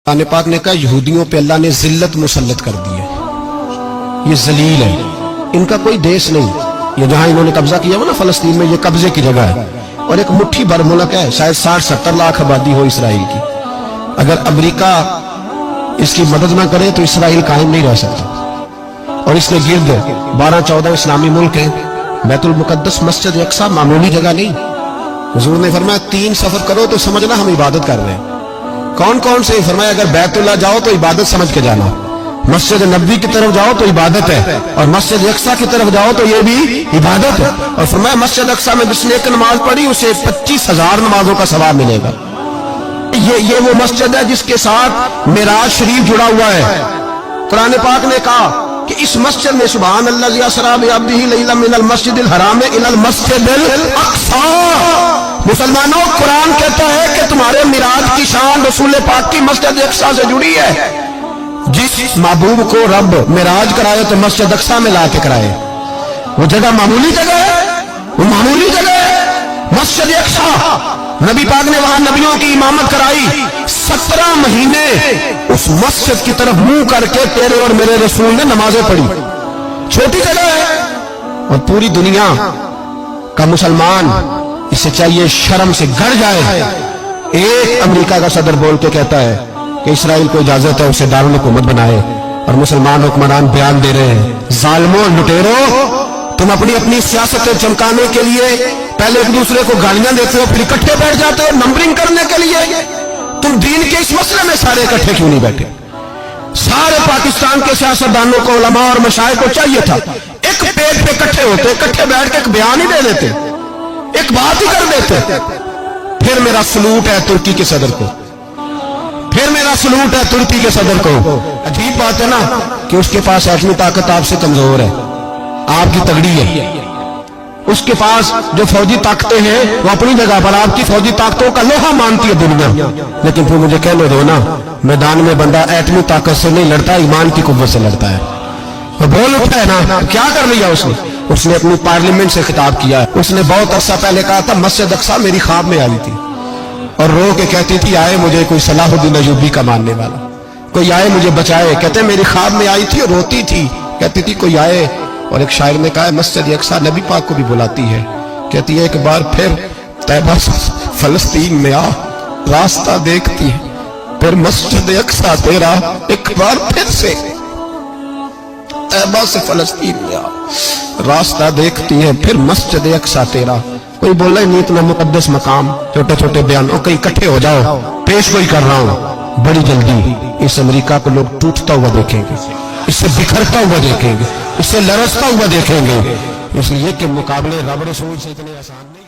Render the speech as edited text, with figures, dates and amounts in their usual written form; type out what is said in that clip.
कुरान पाक ने कहा यहूदियों पे अल्लाह ने जिल्लत मुसल्लत कर दी है, ये जलील है, इनका कोई देश नहीं। ये जहां इन्होंने कब्जा किया हुआ ना फलस्तीन में, ये कब्जे की जगह है और एक मुट्ठी भर मुल्क है, शायद 60-70 लाख आबादी हो इसराइल की। अगर अमेरिका इसकी मदद ना करे तो इसराइल कायम नहीं रह सकता। और इसके गिर्द 12-14 इस्लामी मुल्क हैं। बैतुल मुकद्दस मस्जिद अक्सा मामूली जगह नहीं। हुजूर ने फरमाया 3 सफर करो तो समझना हम इबादत कर रहे हैं। कौन कौन से? फरमाया अगर बैतुल्लाह जाओ तो इबादत समझ के जाना, मस्जिद नबी की तरफ जाओ तो इबादत है, और मस्जिद अक्सा की तरफ जाओ तो ये भी इबादत है। और फरमाया मस्जिद अक्सा में जिसने एक नमाज पढ़ी उसे 25,000 नमाजों का सवाब मिलेगा। ये वो मस्जिद है जिसके साथ मिराज शरीफ जुड़ा हुआ है। कुरान पाक ने कहा कि इस मस्जिद में सुभान अल्लाज़ी असरा बिअब्दिही लैलन मिनल मस्जिदिल हराम इलल मस्जिदिल अक्सा। मुसलमानों, कुरान कहता है कि तुम्हारे मिराज की शान रसूल पाक की मस्जिद अक्सा से जुड़ी है। जिस महबूब को रब मिराज कराए तो मस्जिद अक्सा में ला के कराए। वो जगह मामूली जगह है, वो मामूली जगह है मस्जिद अक्सा। नबी पाक ने वहां नबियों की इमामत कराई। 17 महीने उस मस्जिद की तरफ मुंह करके तेरे और मेरे रसूल ने नमाजें पढ़ी। छोटी जगह है और पूरी दुनिया का मुसलमान इसे चाहिए शर्म से गड़ जाए। एक अमेरिका का सदर बोल के कहता है कि इसराइल को इजाजत है उसे दारुल हुकूमत बनाए, और मुसलमान हुक्मरान बयान दे रहे हैं जालिमों लुटेरो, तुम अपनी अपनी सियासत चमकाने के लिए पहले एक दूसरे को गालियां देते हो, फिर इकट्ठे बैठ जाते हो नंबरिंग करने के लिए। तुम दीन के इस मसले में सारे इकट्ठे क्यों नहीं बैठे? सारे पाकिस्तान के सियासतदानों को, उलमा और मशाइख को चाहिए था एक पेज पे इकट्ठे होते, इकट्ठे बैठ के एक बयान ही दे देते, एक बात ही कर देते। फिर मेरा सलूट है तुर्की के सदर को, फिर मेरा सलूट है तुर्की के सदर को। अजीब बात है ना कि उसके पास एटमी ताकत आपसे कमजोर है, आपकी तगड़ी है। उसके पास जो फौजी ताकतें हैं वो अपनी जगह पर आपकी फौजी ताकतों का लोहा मानती है दुनिया। लेकिन फिर मुझे कहने दो ना, मैदान में बंदा एटमी ताकत से नहीं लड़ता, ईमान की कुव्वत से लड़ता है। वो बोल उठा है ना, क्या कर लिया उसने अपनी पार्लियामेंट से खिताब किया। उसने बहुत अरसा पहले कहा था मस्जिद अक्सा मेरी ख्वाब में आई थी, और रो के कहती थी आए मुझे कोई सलाहुद्दीन अय्यूबी का मानने वाला, कोई आए मुझे बचाए। कहते मेरी ख्वाब में आई थी और रोती थी, कहती थी कोई आए। और एक शायर ने कहा मस्जिद अक्सा नबी पाक को भी बुलाती है, कहती है एक बार फिर तैबा फलस्तीन में आ, रास्ता देखती है फिर मस्जिद अक्सा तेरा, एक बार फिर से तैबा से फलस्तीन में आ, रास्ता देखती है फिर मस्जिद अक्सा तेरा। कोई बोला नहीं इतना मुकद्दस मकाम, छोटे छोटे बयान कहीं इकट्ठे हो जाओ, पेश कोई कर रहा हूं। बड़ी जल्दी इस अमेरिका को लोग टूटता हुआ देखेंगे, इससे बिखरता हुआ देखेंगे, इससे लरसता हुआ देखेंगे, इसलिए कि मुकाबले रब रसूल से इतने आसान नहीं।